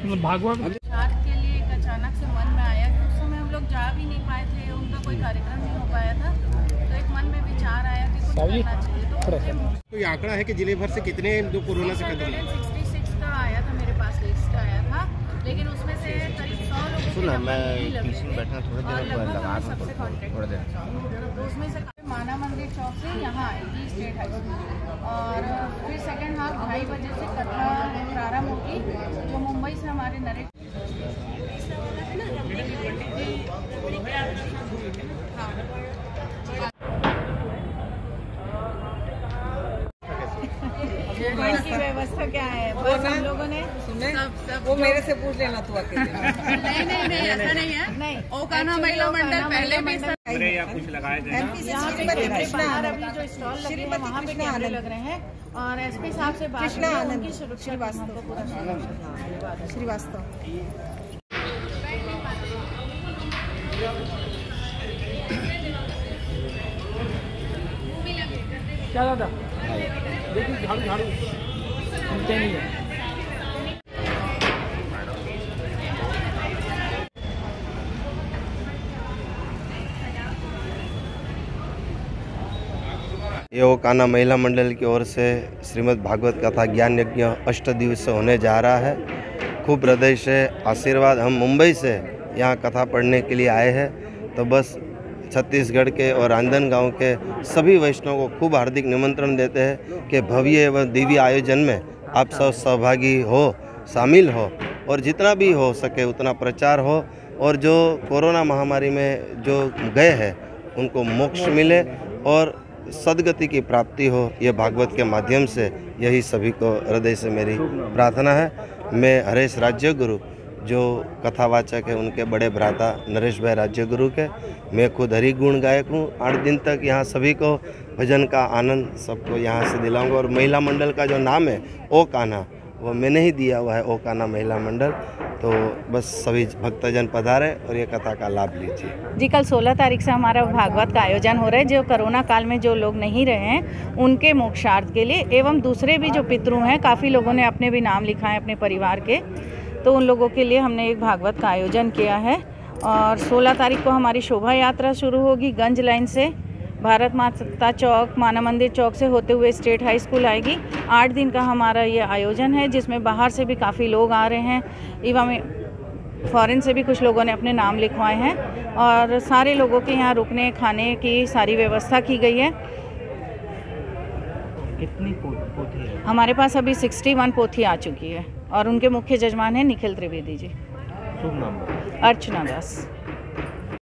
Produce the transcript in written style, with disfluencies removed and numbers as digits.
भागवत के लिए एक अचानक से मन में आया कि उस समय हम लोग जा भी नहीं पाए थे, उनका कोई कार्यक्रम नहीं हो पाया था, तो एक मन में विचार आया कि कुछ करना चाहिए। तो ये आंकड़ा है कि जिले भर से कितने जो कोरोना से खत्म हुए? 666 का आया था, मेरे पास लिस्ट आया था, लेकिन उसमें से करीब 100 लोगों सबसे कॉन्टेक्ट, तो उसमें से माना मंदिर चौक से यहाँ आएगी स्टेट हाई स्कूल, और फिर सेकेंड हाफ 2:30 बजे से कथा प्रारंभ होगी, जो मुंबई से हमारे नरेश की व्यवस्था क्या है, बस हम लोगों ने सब वो मेरे से पूछ लेना तू अकेले। नहीं ऐसा नहीं है, नहीं ओकाना महिला मंडल पहले भी कुछ लगाए थे, अभी जो स्टॉल लगे हैं वहाँ पे कैमरे लग रहे हैं, और एसपी साहब से बात की सुरक्षा श्रीवास्तव क्या दादा देखिए झाड़ू झाड़ू सुनते नहीं है। ये ओकाना महिला मंडल की ओर से श्रीमद् भागवत कथा ज्ञान यज्ञ 8 दिवसीय होने जा रहा है। खूब हृदय से आशीर्वाद। हम मुंबई से यहाँ कथा पढ़ने के लिए आए हैं, तो बस छत्तीसगढ़ के और रांदनगांव के सभी वैष्णवों को खूब हार्दिक निमंत्रण देते हैं कि भव्य एवं दिव्य आयोजन में आप सब सहभागी हो, शामिल हो, और जितना भी हो सके उतना प्रचार हो, और जो कोरोना महामारी में जो गए हैं उनको मोक्ष मिले और सद्गति की प्राप्ति हो। ये भागवत के माध्यम से यही सभी को हृदय से मेरी प्रार्थना है। मैं हरेश राज्य गुरु जो कथावाचक है उनके बड़े भ्राता नरेश भाई राज्य गुरु के, मैं खुद हरि गुण गायक हूँ। 8 दिन तक यहाँ सभी को भजन का आनंद सबको यहाँ से दिलाऊंगा। और महिला मंडल का जो नाम है ओकाना, वो मैंने ही दिया हुआ है, ओकाना महिला मंडल। तो बस सभी भक्तजन पधारे और ये कथा का लाभ लीजिए। जी, कल 16 तारीख से हमारा भागवत का आयोजन हो रहा है। जो कोरोना काल में जो लोग नहीं रहे हैं उनके मोक्षार्थ के लिए, एवं दूसरे भी जो पितृ हैं, काफ़ी लोगों ने अपने भी नाम लिखा है अपने परिवार के, तो उन लोगों के लिए हमने एक भागवत का आयोजन किया है। और 16 तारीख को हमारी शोभा यात्रा शुरू होगी गंज लाइन से, भारत माता चौक, माना मंदिर चौक से होते हुए स्टेट हाई स्कूल आएगी। 8 दिन का हमारा ये आयोजन है, जिसमें बाहर से भी काफ़ी लोग आ रहे हैं, एवं फॉरेन से भी कुछ लोगों ने अपने नाम लिखवाए हैं, और सारे लोगों के यहाँ रुकने खाने की सारी व्यवस्था की गई है। कितनी पोथी है? हमारे पास अभी 61 पोथी आ चुकी है, और उनके मुख्य जजमान हैं निखिल त्रिवेदी जी। शुभ नाम? अर्चना दास।